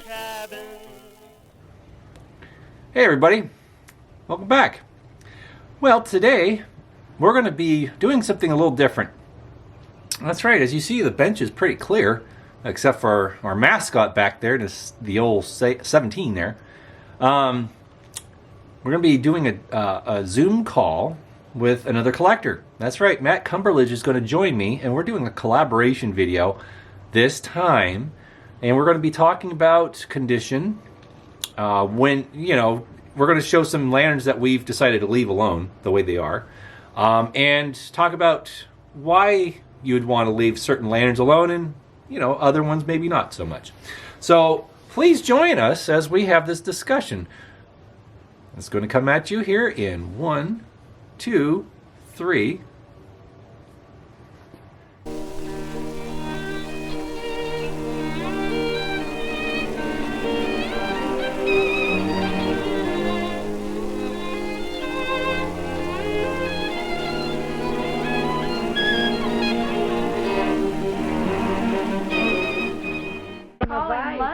cabin. Hey everybody, welcome back. Well, today we're going to be doing something a little different. That's right, as you see, the bench is pretty clear, except for our mascot back there, the old 17 there. Um, we're going to be doing a Zoom call with another collector. That's right, Matt Cumberledge is going to join me, and we're doing a collaboration video this time. And we're going to be talking about condition, we're going to show some lanterns that we've decided to leave alone the way they are, and talk about why you would want to leave certain lanterns alone and, other ones maybe not so much. So please join us as we have this discussion. It's going to come at you here in 1, 2, 3.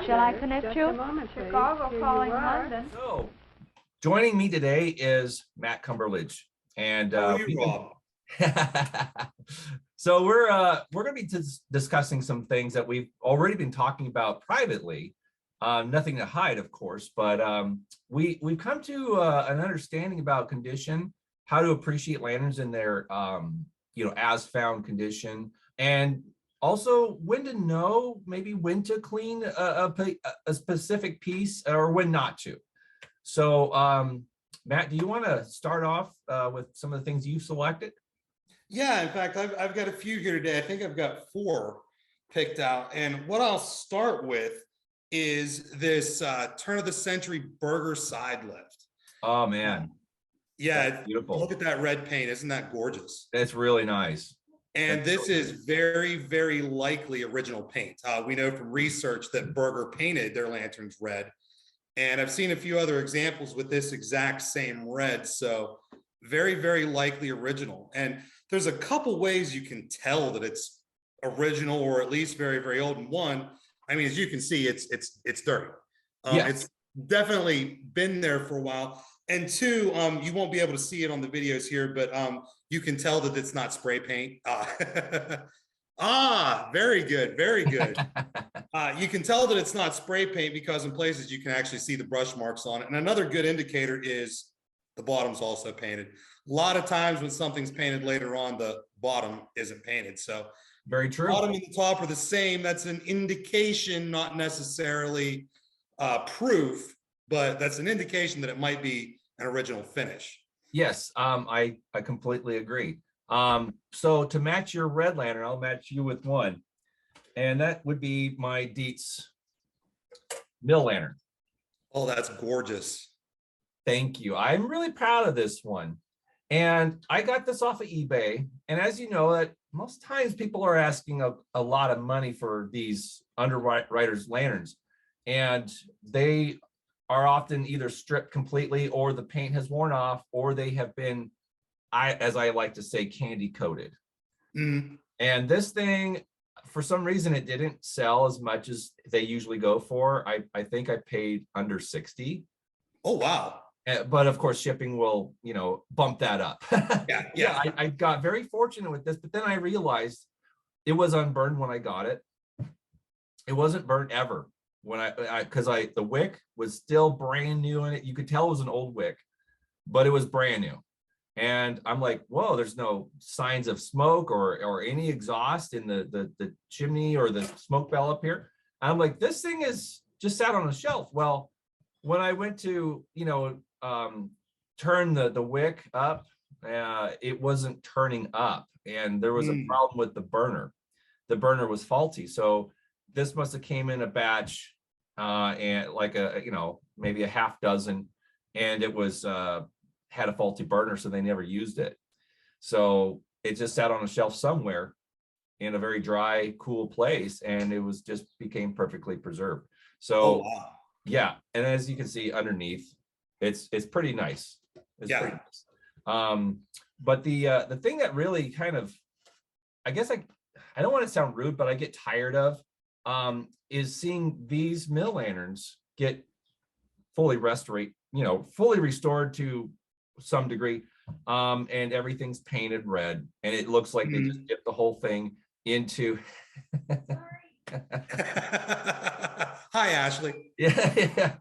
Shall I connect you? Chicago calling London. So, joining me today is Matt Cumberledge, and How are you, Rob? so we're going to be discussing some things that we've already been talking about privately. Nothing to hide, of course, but we've come to an understanding about condition, how to appreciate lanterns in their as found condition, and also when to know maybe when to clean a specific piece or when not to. So Matt, do you want to start off with some of the things you've selected? Yeah, in fact, I've got a few here today. I think I've got 4 picked out. And what I'll start with is this turn of the century burger side lift. Oh man. Yeah, That's beautiful. Look at that red paint. Isn't that gorgeous? It's really nice. And this is very, very likely original paint. We know from research that Berger painted their lanterns red. And I've seen a few other examples with this exact same red. So very, very likely original. And there's a couple ways you can tell that it's original or at least very, very old. And one, I mean, as you can see, it's dirty. Yes. It's definitely been there for a while. And 2, you won't be able to see it on the videos here, but you can tell that it's not spray paint. Very good, very good. You can tell that it's not spray paint because in places you can actually see the brush marks on it. And another good indicator is the bottom's also painted. A lot of times when something's painted later on, the bottom isn't painted. So very true. The bottom and the top are the same. That's an indication, not necessarily proof, but that's an indication that it might be an original finish. Yes, I completely agree. So to match your red lantern, I'll match you with one, and that would be my Dietz mill lantern. Oh, that's gorgeous. Thank you. I'm really proud of this one, and I got this off of eBay. And as you know, that most times people are asking a lot of money for these underwriters lanterns, and they are often either stripped completely or the paint has worn off or they have been, as I like to say, candy coated. Mm. And this thing, for some reason, it didn't sell as much as they usually go for. I think I paid under 60. Oh, wow. But of course, shipping will, bump that up. Yeah. I got very fortunate with this, but then I realized it was unburned when I got it. It wasn't burnt ever. When the wick was still brand new in it. You could tell it was an old wick, but it was brand new. And I'm like, whoa, there's no signs of smoke or any exhaust in the chimney or the smoke bell up here. I'm like, this thing is just sat on a shelf. Well, when I went to, turn the wick up, it wasn't turning up. And there was a problem with the burner. The burner was faulty. So this must have came in a batch, and like maybe a half dozen, and it was had a faulty burner, so they never used it. So it just sat on a shelf somewhere in a very dry, cool place, and it was just became perfectly preserved. So wow. Yeah, and as you can see underneath, it's pretty nice. It's pretty nice. But the thing that really kind of, I guess I don't want to sound rude, but I get tired of is seeing these mill lanterns get fully fully restored to some degree, and everything's painted red, and it looks like they just dipped the whole thing into. Hi, Ashley. Yeah.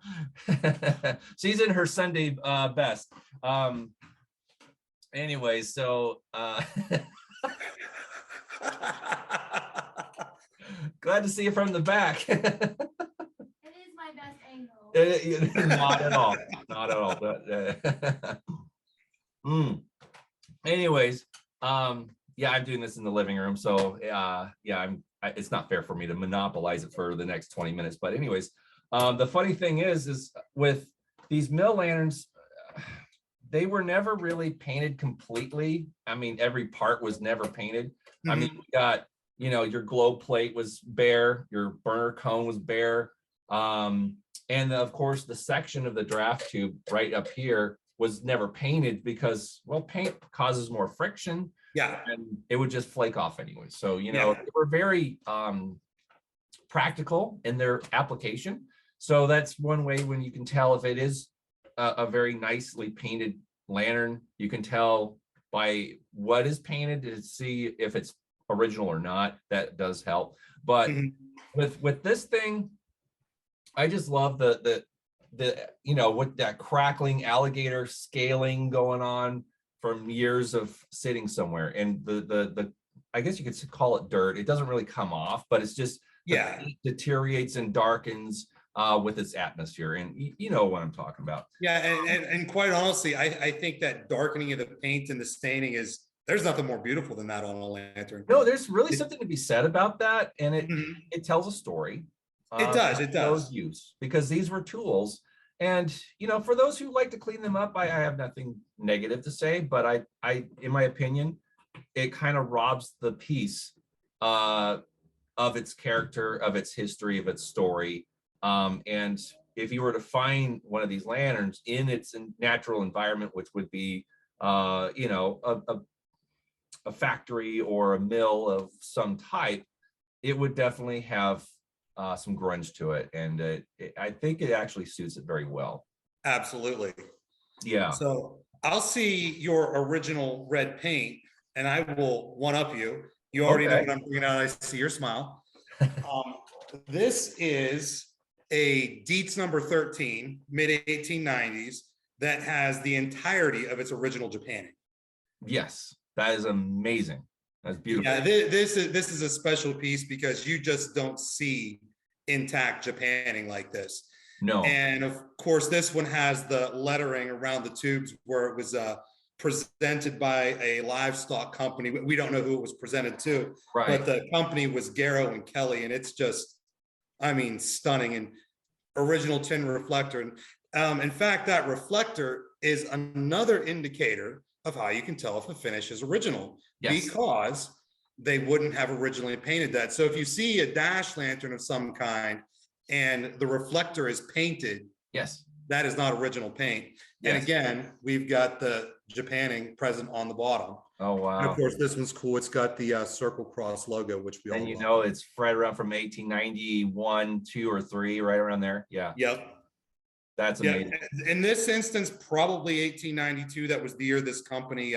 She's in her Sunday best. Anyway, so glad to see you from the back. It is my best angle. Not at all. Not at all. Anyways, yeah, I'm doing this in the living room, so yeah, it's not fair for me to monopolize it for the next 20 minutes. But anyways, the funny thing is with these mill lanterns, they were never really painted completely. I mean, every part was never painted. I mean, we got, your globe plate was bare, your burner cone was bare. And of course, the section of the draft tube right up here was never painted because, well, paint causes more friction. Yeah. And it would just flake off anyway. So, they were very practical in their application. So that's one way when you can tell if it is a very nicely painted lantern. You can tell by what is painted to see if it's original or not. That does help. But with this thing, I just love the with that crackling alligator scaling going on from years of sitting somewhere, and the I guess you could call it dirt. It doesn't really come off, but it's just it deteriorates and darkens with its atmosphere, and you know what I'm talking about. Yeah, and quite honestly, I think that darkening of the paint and the staining there's nothing more beautiful than that on a lantern. No, there's really something to be said about that, and it tells a story. It does. Use, because these were tools. And, for those who like to clean them up, I have nothing negative to say, but I, in my opinion, it kind of robs the piece of its character, of its history, of its story. And if you were to find one of these lanterns in its natural environment, which would be, a factory or a mill of some type, it would definitely have some grunge to it, and I think it actually suits it very well. Absolutely. Yeah. So I'll see your original red paint, and I will one up you. You already know what I'm bringing out. I see your smile. This is a Dietz number 13, mid 1890s, that has the entirety of its original Japanning. Yes, that is amazing. That's beautiful. Yeah, this is a special piece because you just don't see intact Japanning like this. No. And of course, this one has the lettering around the tubes where it was presented by a livestock company. We don't know who it was presented to, but the company was Garrow and Kelly, and it's just, stunning, and original tin reflector. And in fact, that reflector is another indicator of how you can tell if a finish is original, because they wouldn't have originally painted that. So if you see a dash lantern of some kind and the reflector is painted, that is not original paint. And again, we've got the Japanning present on the bottom. Oh, wow. And of course, this one's cool. It's got the Circle Cross logo, which we all love. It's right around from 1891, 2 or 3, right around there. Yeah. Yep. That's amazing. In this instance, probably 1892. That was the year this company,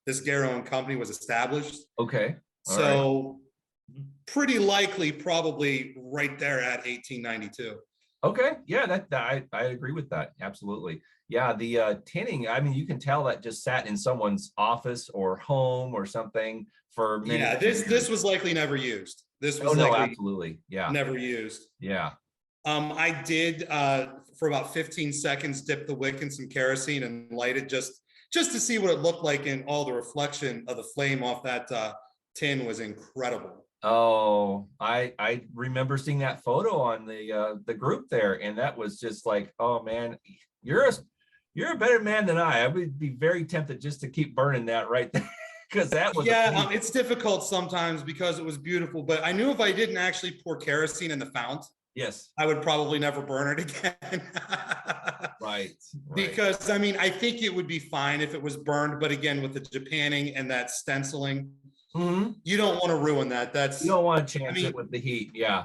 this Garrow and Company, was established. Okay. So pretty likely, probably right there at 1892. Okay. Yeah, I agree with that. Absolutely. Yeah, the tinning, you can tell that just sat in someone's office or home or something for many years. This was likely never used. This was absolutely. Yeah. Never used. Yeah. I did for about 15 seconds dip the wick in some kerosene and light it just to see what it looked like, and all the reflection of the flame off that tin was incredible. Oh, I remember seeing that photo on the group there, and that was just like, oh man, you're a better man than I would be very tempted just to keep burning that right there, because that was it's difficult sometimes because it was beautiful, but I knew if I didn't actually pour kerosene in the fount, I would probably never burn it again. Right. Because I think it would be fine if it was burned, but again, with the Japanning and that stenciling, you don't want to ruin that. You don't want to chance it with the heat. Yeah.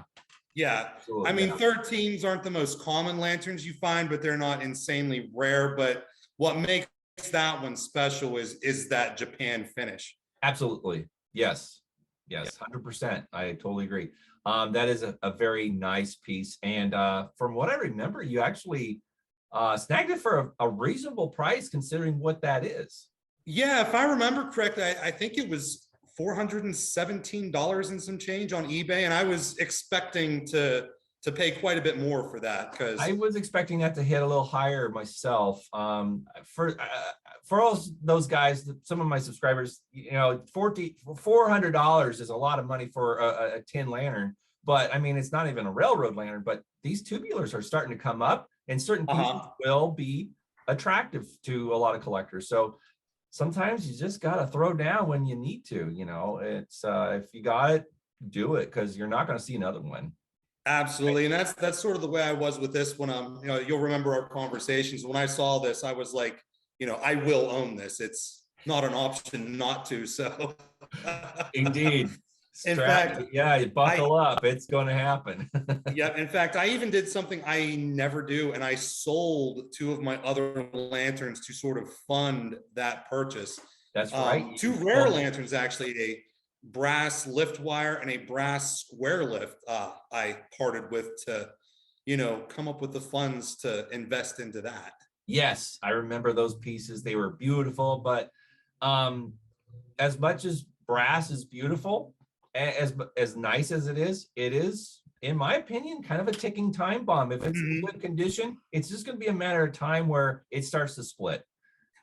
Yeah. Absolutely, I mean, yeah. 13s aren't the most common lanterns you find, but they're not insanely rare. But what makes that one special is that Japan finish. Absolutely. Yes. Yes. 100%. I totally agree. That is a very nice piece. And from what I remember, you actually snagged it for a reasonable price considering what that is. Yeah, if I remember correctly, I think it was $417 and some change on eBay, and I was expecting to pay quite a bit more for that because I was expecting that to hit a little higher myself. For all those guys, some of my subscribers, you know, $400 is a lot of money for a tin lantern. But I mean, it's not even a railroad lantern. But these tubulars are starting to come up, and certain pieces will be attractive to a lot of collectors. So sometimes you just got to throw down when you need to. You know, it's if you got it, do it because you're not going to see another one. absolutely, and that's sort of the way I was with this one. You know, you'll remember our conversations. When I saw this, I was like, you know, I will own this. It's not an option not to. So, Indeed. in fact, yeah, you buckle up. It's going to happen. yeah. In fact, I even did something I never do, and I sold two of my other lanterns to sort of fund that purchase. That's right. Two rare lanterns, actually, a brass lift wire and a brass square lift. I parted with to, you know, come up with the funds to invest into that. Yes, I remember those pieces. They were beautiful, but as much as brass is beautiful, as nice as it is, in my opinion, kind of a ticking time bomb. If it's in good condition, it's just going to be a matter of time where it starts to split.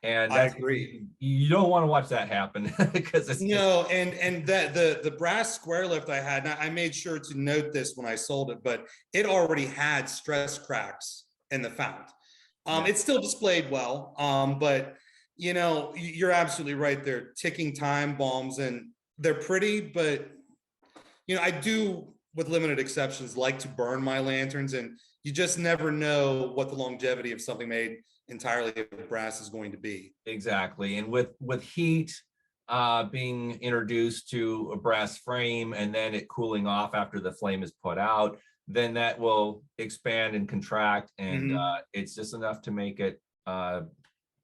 And I agree. You don't want to watch that happen because it's no, and that the brass square lift I had, and I made sure to note this when I sold it, but it already had stress cracks in the fount. It's still displayed well, but you know, you're absolutely right. They're ticking time bombs, and they're pretty, but you know, I do, with limited exceptions, like to burn my lanterns, and you just never know what the longevity of something made entirely of brass is going to be. Exactly. And with heat being introduced to a brass frame and then it cooling off after the flame is put out, then that will expand and contract, and it's just enough to make it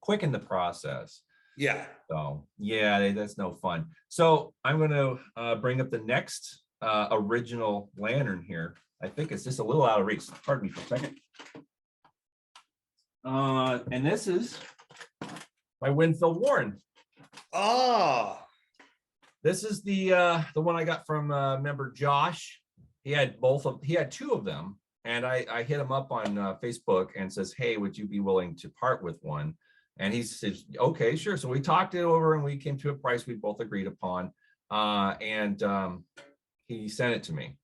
quicken the process. Yeah. So yeah, that's no fun. So I'm going to bring up the next original lantern here. I think it's just a little out of reach. Pardon me for a second. And this is my Winfield Warren. This is the one I got from member Josh. He had two of them, and I hit him up on Facebook and says, hey, would you be willing to part with one? And he says, okay, sure. So we talked it over and we came to a price we both agreed upon. And he sent it to me.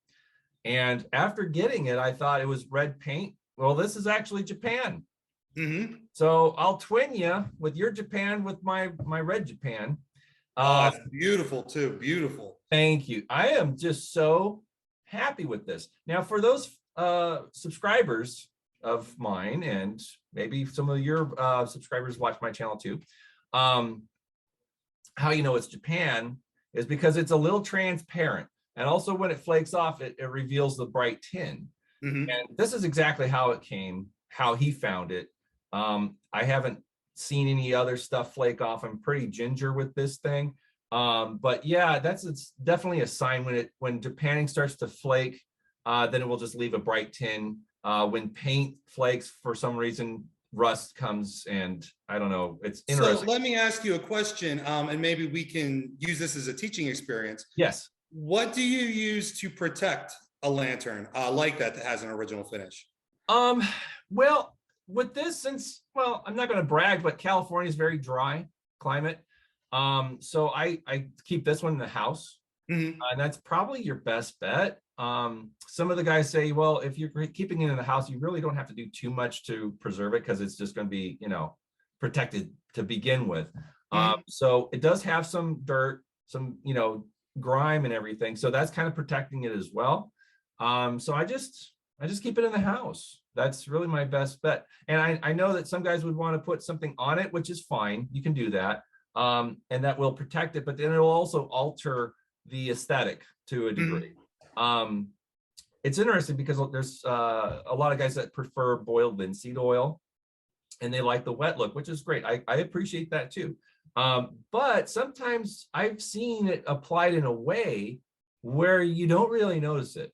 And after getting it, I thought it was red paint. Well, this is actually Japan. So I'll twin you with your Japan with my red Japan. It's beautiful too. Beautiful. Thank you. I am just so happy with this. Now, for those subscribers of mine, and maybe some of your subscribers watch my channel too, how you know it's Japan is because it's a little transparent. And also when it flakes off, it reveals the bright tin. And this is exactly how it came, how he found it. I haven't seen any other stuff flake off. I'm pretty ginger with this thing. But yeah, it's definitely a sign when Japanning starts to flake, then it will just leave a bright tin. When paint flakes, for some reason, rust comes, and I don't know. It's interesting. So let me ask you a question, and maybe we can use this as a teaching experience. Yes. What do you use to protect a lantern like that has an original finish? Well, with this, I'm not going to brag, but California is very dry climate. So I keep this one in the house, and that's probably your best bet. Some of the guys say, well, if you're keeping it in the house, you really don't have to do too much to preserve it because it's just going to be, protected to begin with. So it does have some dirt, some, grime and everything. So that's kind of protecting it as well. So I just keep it in the house. That's really my best bet. And I know that some guys would want to put something on it, which is fine. You can do that. And that will protect it, but then it will also alter the aesthetic to a degree. it's interesting because there's a lot of guys that prefer boiled linseed oil, and they like the wet look, which is great. I appreciate that too. But sometimes I've seen it applied in a way where you don't really notice it.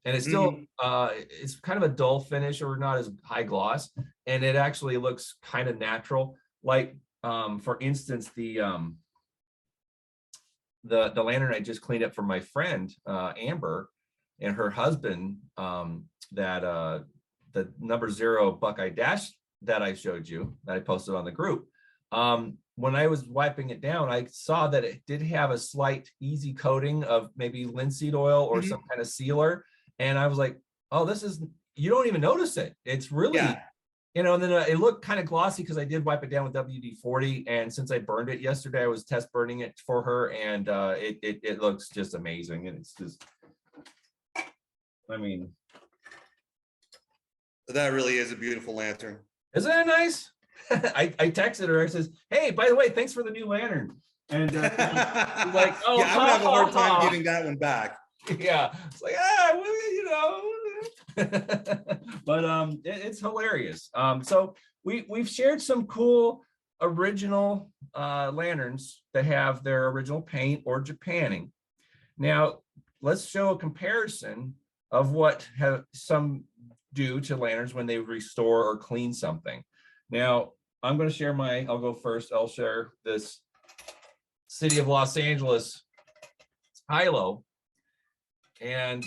And it's still, it's kind of a dull finish or not as high gloss. And it actually looks kind of natural. Like, for instance, the lantern I just cleaned up for my friend, Amber, and her husband, the number 0 Buckeye Dash that I showed you, that I posted on the group. When I was wiping it down, I saw that it did have a slight easy coating of maybe linseed oil or some kind of sealer. And I was like, oh, you don't even notice it. It's really, and then it looked kind of glossy because I did wipe it down with WD-40. And since I burned it yesterday, I was test burning it for her, and it looks just amazing. And it's just, I mean, that really is a beautiful lantern. Isn't that nice? I texted her. I says, "Hey, by the way, thanks for the new lantern." And like, oh, yeah, I would have a hard time giving that one back. Yeah, it's like, but it's hilarious. So we've shared some cool original lanterns that have their original paint or Japanning. Now let's show a comparison of what some do to lanterns when they restore or clean something. Now, I'm going to share I'll go first. I'll share this City of Los Angeles high-low. And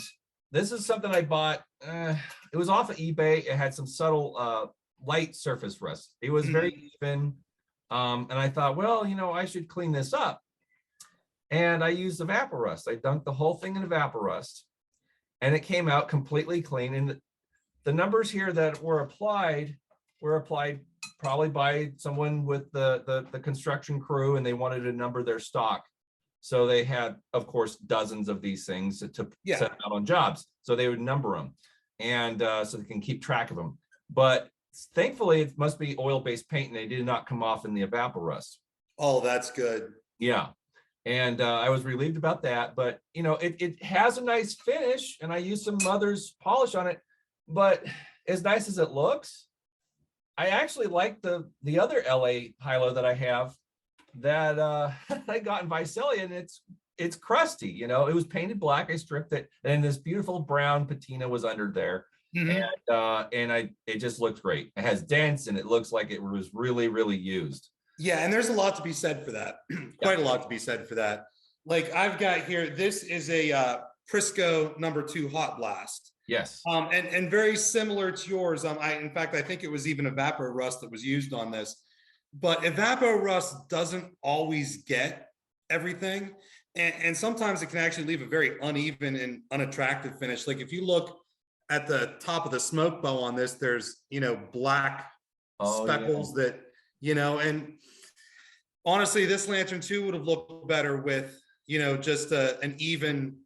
this is something I bought. It was off of eBay. It had some subtle light surface rust. It was very even. And I thought, well, I should clean this up. And I used Evaporust. I dunked the whole thing in Evaporust. And it came out completely clean. And the numbers here that were applied probably by someone with the construction crew, and they wanted to number their stock. So they had, of course, dozens of these things to set out on jobs. So they would number them, and so they can keep track of them. But thankfully, it must be oil-based paint, and they did not come off in the Evaporust. Oh, that's good. Yeah. And I was relieved about that. But, it has a nice finish, and I used some Mother's polish on it. But as nice as it looks, I actually like the other LA high-low that I have that I got in Visalia, and it's crusty. It was painted black. I stripped it, and this beautiful brown patina was under there. And it just looked great. It has dents, and it looks like it was really, really used. Yeah, and there's a lot to be said for that. Quite a lot to be said for that. Like I've got here, this is a Prisco number 2 Hot Blast. Yes. And very similar to yours. In fact, I think it was even Evaporust that was used on this. But Evaporust doesn't always get everything. And sometimes it can actually leave a very uneven and unattractive finish. Like if you look at the top of the smoke bow on this, there's, black speckles that, and honestly, this lantern too would have looked better with, just an even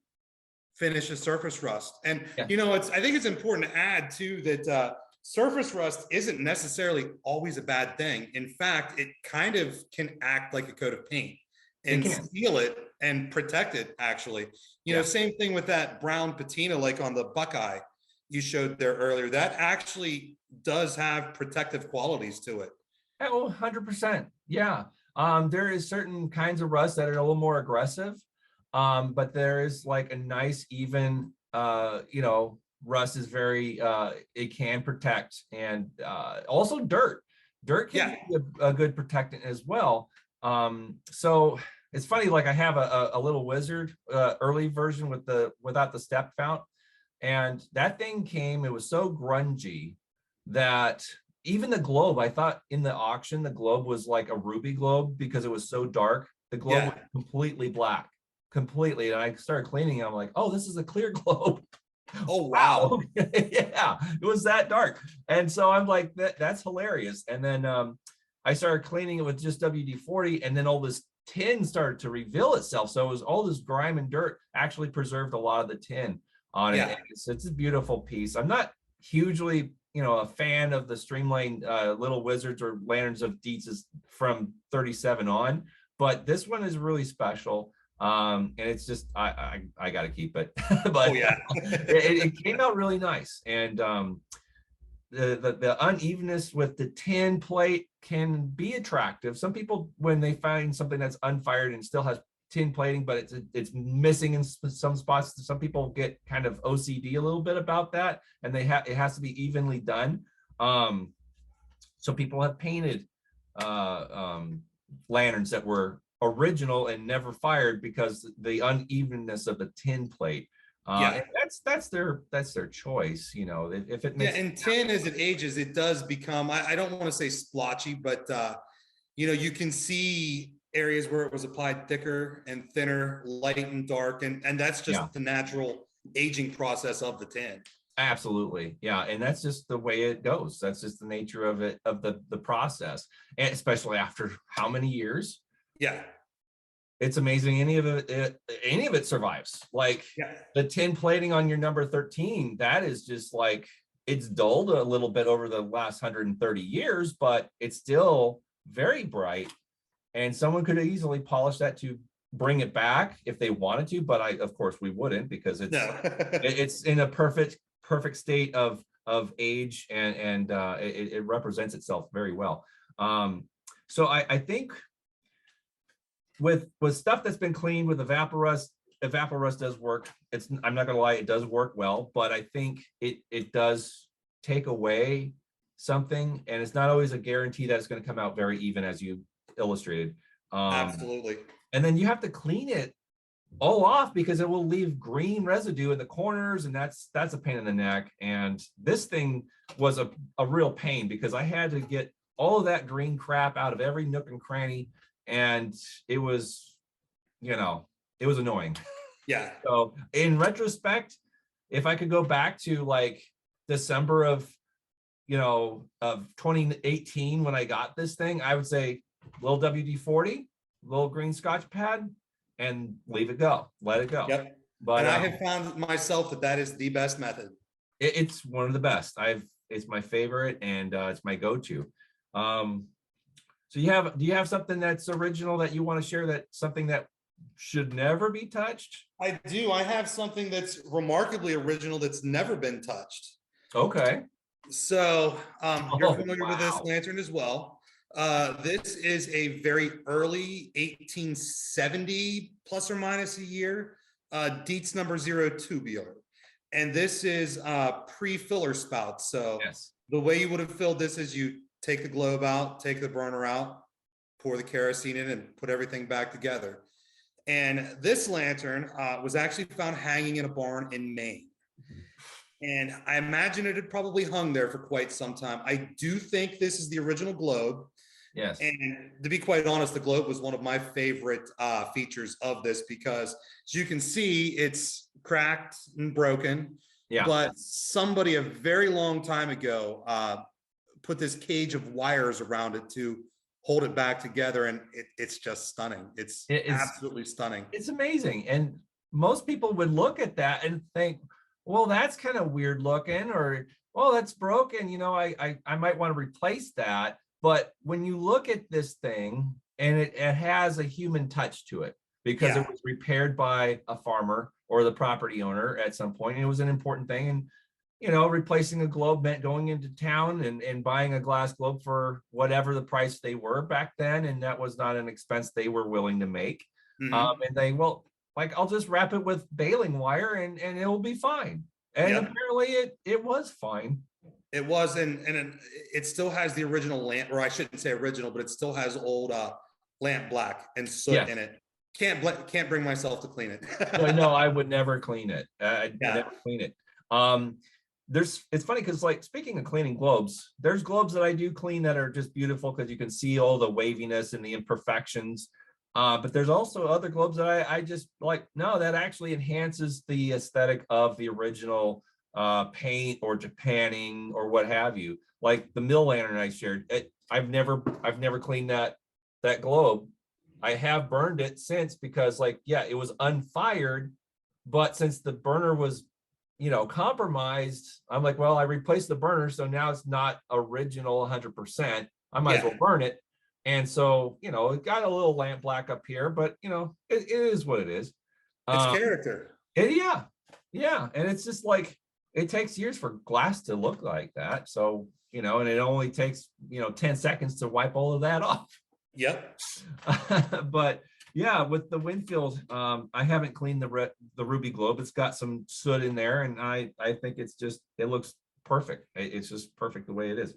finish of surface rust. And, I think it's important to add too that surface rust isn't necessarily always a bad thing. In fact, it kind of can act like a coat of paint and seal it and protect it, actually. Same thing with that brown patina, like on the Buckeye you showed there earlier. That actually does have protective qualities to it. Oh, 100%. Yeah. There is certain kinds of rust that are a little more aggressive. But there is like a nice, even, rust is very, it can protect, and also dirt can be a good protectant as well. So it's funny, like I have a little Wizard early version without the step fount, and that thing it was so grungy that even the globe, I thought in the auction, the globe was like a ruby globe because it was so dark. The globe was completely black. Completely. And I started cleaning it. I'm like, oh, this is a clear globe. Oh, wow. Yeah, it was that dark. And so I'm like, that's hilarious. And then I started cleaning it with just WD-40, and then all this tin started to reveal itself. So it was all this grime and dirt actually preserved a lot of the tin on it. And it's a beautiful piece. I'm not hugely, a fan of the streamlined little Wizards or lanterns of Dietz's from 37 on, but this one is really special. And it's just I got to keep it. But Oh yeah. it came out really nice. And the unevenness with the tin plate can be attractive. Some people, when they find something that's unfired and still has tin plating, but it's missing in some spots, some people get kind of OCD a little bit about that, and it has to be evenly done. So people have painted lanterns that were original and never fired because the unevenness of the tin plate. Yeah. And that's their choice, you know. If it Yeah, makes and tin as it ages, it does become, I don't want to say splotchy, but you know, you can see areas where it was applied thicker and thinner, light and dark, and that's just Yeah. the natural aging process of the tin. Absolutely. Yeah. And that's just the way it goes. That's just the nature of it, of the process. And especially after how many years? Yeah. It's amazing any of it survives. Like Yeah. the tin plating on your number 13, that is just like, it's dulled a little bit over the last 130 years, but it's still very bright. And someone could easily polish that to bring it back if they wanted to, but of course we wouldn't, because No. it's in a perfect state of age, and it represents itself very well. So I think with stuff that's been cleaned with evaporust does work. I'm not gonna lie, it does work well, but I think it does take away something, and it's not always a guarantee that it's going to come out very even, as you illustrated. Absolutely. And then you have to clean it all off because it will leave green residue in the corners, and that's a pain in the neck. And this thing was a real pain because I had to get all of that green crap out of every nook and cranny, and it was, you know, it was annoying. Yeah. So in retrospect, if I could go back to like December of 2018 when I got this thing, I would say little WD-40, little green Scotch pad, and leave it go, let it go. Yep. But And I have found myself that is the best method. it's one of the best. It's my favorite, and it's my go-to. So do you have something that's original that you want to share, that something that should never be touched? I do. I have something that's remarkably original that's never been touched. Okay. So you're familiar with this Wow. lantern as well. This is a very early 1870 plus or minus a year Dietz number 0 tubular. And this is pre-filler spout. So Yes. the way you would have filled this is you take the globe out, take the burner out, pour the kerosene in, and put everything back together. And this lantern was actually found hanging in a barn in Maine. And I imagine it had probably hung there for quite some time. I do think this is the original globe. Yes. And to be quite honest, the globe was one of my favorite features of this because, as you can see, it's cracked and broken. Yeah. But somebody a very long time ago put this cage of wires around it to hold it back together, and it's just stunning. It's absolutely stunning. It's amazing. And most people would look at that and think, well, that's kind of weird looking, or, well, that's broken. You know, I might want to replace that. But when you look at this thing, and it has a human touch to it, because it was repaired by a farmer or the property owner at some point, and it was an important thing. And, you know, replacing a globe meant going into town and buying a glass globe for whatever the price they were back then. And that was not an expense they were willing to make. Mm-hmm. And they, well, like, I'll just wrap it with baling wire and it will be fine. And apparently it was fine. It was, and it still has the original lamp, or I shouldn't say original, but it still has old lamp black and soot in it. Can't bring myself to clean it. No, I would never clean it. I'd never clean it. It's funny because, like, speaking of cleaning globes, there's globes that I do clean that are just beautiful because you can see all the waviness and the imperfections. But there's also other globes that I just like, no, that actually enhances the aesthetic of the original paint or Japanning or what have you. Like the mill lantern I shared, I've never cleaned that globe. I have burned it since because, like, yeah, it was unfired, but since the burner was, you know, compromised, I'm like, well, I replaced the burner, so now it's not original 100%. I might as well burn it. And so, you know, it got a little lamp black up here, but you know, it is what it is. It's Um, character. yeah, yeah. And it's just like, it takes years for glass to look like that. So, you know, and it only takes, you know, 10 seconds to wipe all of that off. Yep. But yeah, with the Winfield, I haven't cleaned the Ruby Globe. It's got some soot in there, and I think it's just, it looks perfect. It's just perfect the way it is.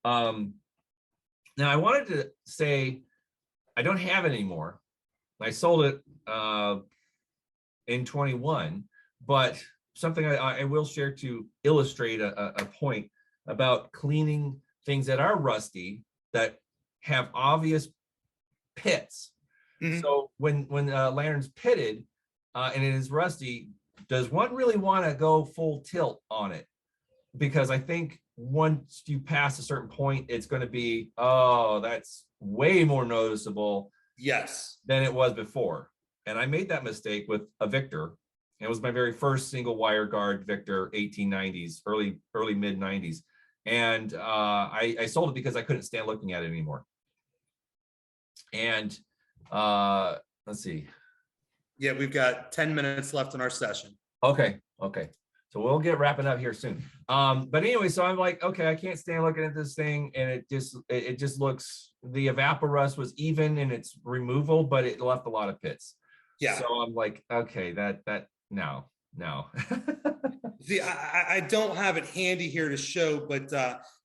Now I wanted to say I don't have it anymore. I sold it in 21, but something I will share to illustrate a point about cleaning things that are rusty that have obvious pits. Mhm. So when lantern's pitted and it is rusty, does one really want to go full tilt on it? Because I think once you pass a certain point, it's going to be, oh, that's way more noticeable Yes. than it was before. And I made that mistake with a Victor. It was my very first single wire guard Victor, 1890s, early mid 90s. And I sold it because I couldn't stand looking at it anymore. And let's see. Yeah, we've got 10 minutes left in our session. Okay. So we'll get wrapping up here soon. But anyway, so I'm like, okay, I can't stand looking at this thing, and it just looks, the evaporust was even in its removal, but it left a lot of pits. Yeah. So I'm like, okay, that no. See, I don't have it handy here to show, but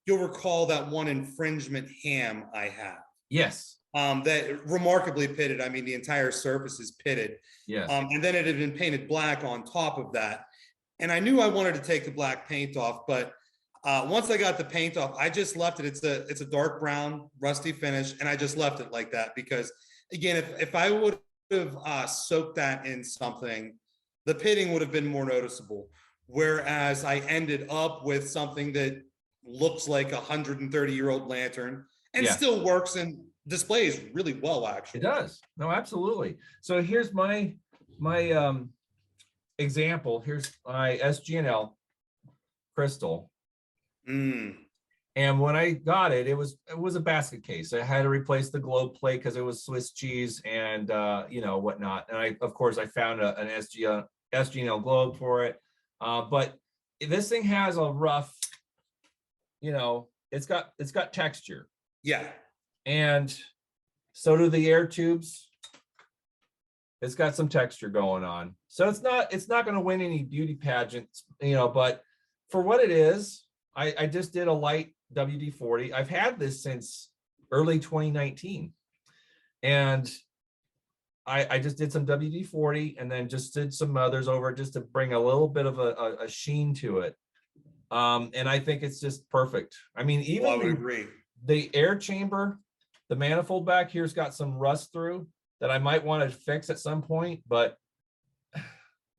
you'll recall that one infringement ham I have. Yes. That remarkably pitted. I mean, the entire surface is pitted. Yes. And then it had been painted black on top of that. And I knew I wanted to take the black paint off, but once I got the paint off, I just left it. It's a dark brown, rusty finish, and I just left it like that because, again, if I would have soaked that in something, the pitting would have been more noticeable. Whereas I ended up with something that looks like a 130-year-old lantern and Yeah. still works and displays really well, actually. It does. No, absolutely. So here's my example. Here's my SG&L crystal. Mm. And when I got it, it was a basket case. I had to replace the globe plate because it was Swiss cheese and you know, whatnot. And I, of course, I found an SG&L globe for it. But this thing has a rough, you know, it's got texture. Yeah. And so do the air tubes. It's got some texture going on. So it's not going to win any beauty pageants, you know, but for what it is, I just did a light WD-40. I've had this since early 2019. And I just did some WD-40 and then just did some others over just to bring a little bit of a sheen to it. And I think it's just perfect. I mean, even I would agree. The air chamber, the manifold back here's got some rust through that I might want to fix at some point, but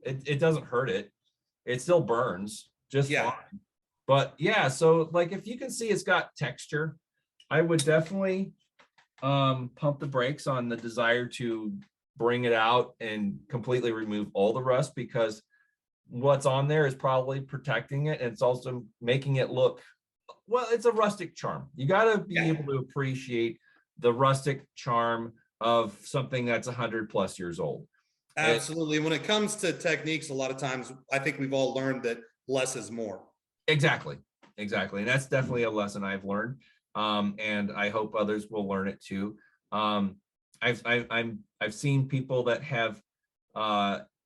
it doesn't hurt it. It still burns just fine. But yeah, so like if you can see it's got texture, I would definitely pump the brakes on the desire to bring it out and completely remove all the rust, because what's on there is probably protecting it, and it's also making it look, well, it's a rustic charm. You got to be able to appreciate the rustic charm of something that's 100+ years old. Absolutely. When it comes to techniques, a lot of times I think we've all learned that less is more. Exactly. And that's definitely a lesson I've learned. And I hope others will learn it too. I've seen people that have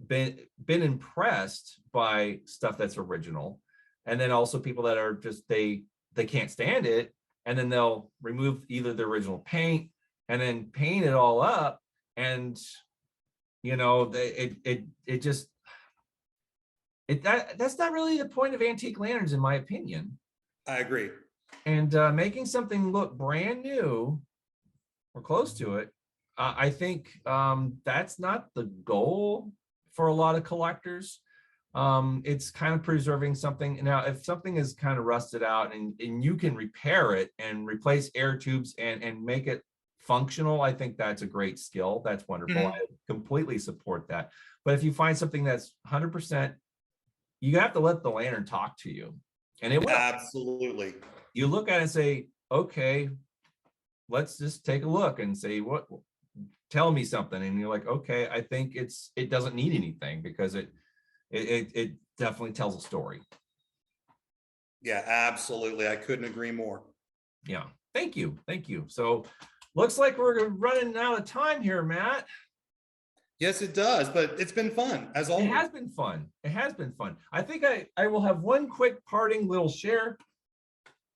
been impressed by stuff that's original, and then also people that are just they can't stand it, and then they'll remove either the original paint and then paint it all up, and you know that's not really the point of antique lanterns, in my opinion. I agree. And making something look brand new or close to it, I think that's not the goal for a lot of collectors. It's kind of preserving something. Now, if something is kind of rusted out and you can repair it and replace air tubes and make it functional, I think that's a great skill. That's wonderful. Mm-hmm. I completely support that. But if you find something that's 100%, you have to let the lantern talk to you. And it will. Absolutely. You look at it and say, okay, let's just take a look and say, tell me something. And you're like, okay, I think it doesn't need anything because it definitely tells a story. Yeah, absolutely. I couldn't agree more. Yeah. Thank you. So looks like we're running out of time here, Matt. Yes, it does, but it's been fun as always. It has been fun. I think I will have one quick parting little share.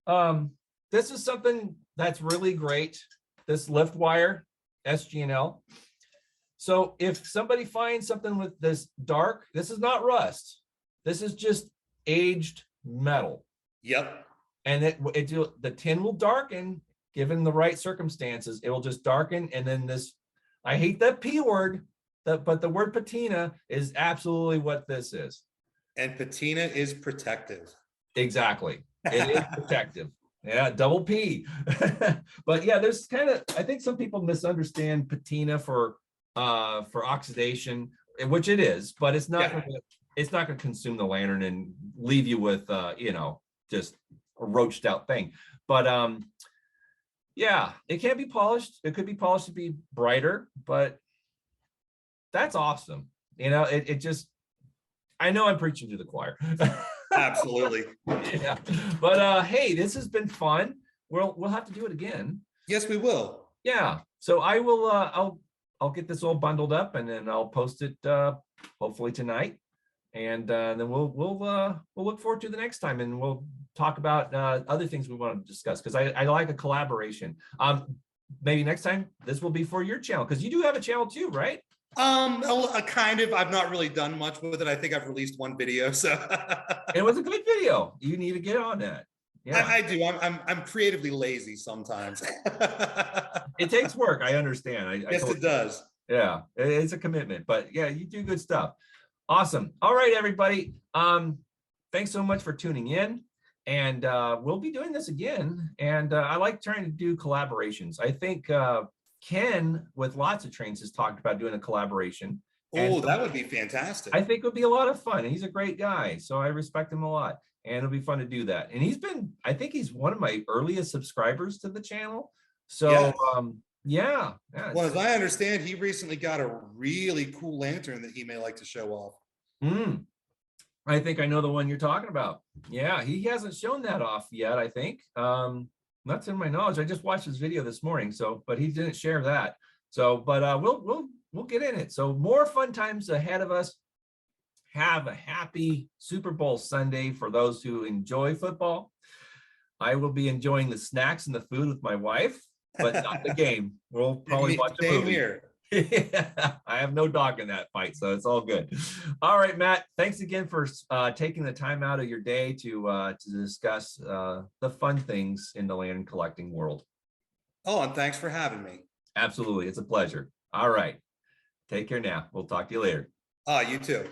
This is something that's really great. This lift wire, SG&L. So if somebody finds something with this dark, this is not rust. This is just aged metal. Yep. And the tin will darken, given the right circumstances. It will just darken, and then this. I hate that P word, but the word patina is absolutely what this is. And patina is protective. Exactly, it is protective. Yeah, double P. But yeah, there's I think some people misunderstand patina for oxidation, which it is, but it's not. Yeah. It's not going to consume the lantern and leave you with just a roached out thing. But yeah, it can be polished. It could be polished to be brighter, but that's awesome. It just, I know I'm preaching to the choir. Absolutely. Yeah. But hey, this has been fun. We'll have to do it again. Yes, we will. Yeah. So I will I'll get this all bundled up, and then I'll post it hopefully tonight. And then we'll look forward to the next time, and we'll talk about other things we want to discuss, because I like a collaboration. Maybe next time this will be for your channel, because you do have a channel too, right? Kind of. I've not really done much with it. I think I've released one video, so It was a good video. You need to get on that. Yeah, I do. I'm creatively lazy sometimes. it takes work. I understand. Yes, it does. Yeah, it's a commitment, but yeah, you do good stuff. Awesome. All right, everybody. Thanks so much for tuning in, and we'll be doing this again. And I like trying to do collaborations. I think Ken, with lots of trains, has talked about doing a collaboration. Oh, that would be fantastic. I think it would be a lot of fun. He's a great guy, so I respect him a lot, and it'll be fun to do that. And I think he's one of my earliest subscribers to the channel. So yes. Yeah. Well, as I understand, he recently got a really cool lantern that he may like to show off. I think I know the one you're talking about. Yeah, he hasn't shown that off yet, I think. Not to my knowledge. I just watched his video this morning, but he didn't share that. So, but we'll get in it. So more fun times ahead of us. Have a happy Super Bowl Sunday for those who enjoy football. I will be enjoying the snacks and the food with my wife, but not the game. We'll probably watch a movie. Here. Yeah, I have no dog in that fight, so it's all good. All right, Matt, thanks again for taking the time out of your day to discuss the fun things in the lantern collecting world. Oh, and thanks for having me. Absolutely, it's a pleasure. All right, take care now. We'll talk to you later. You too.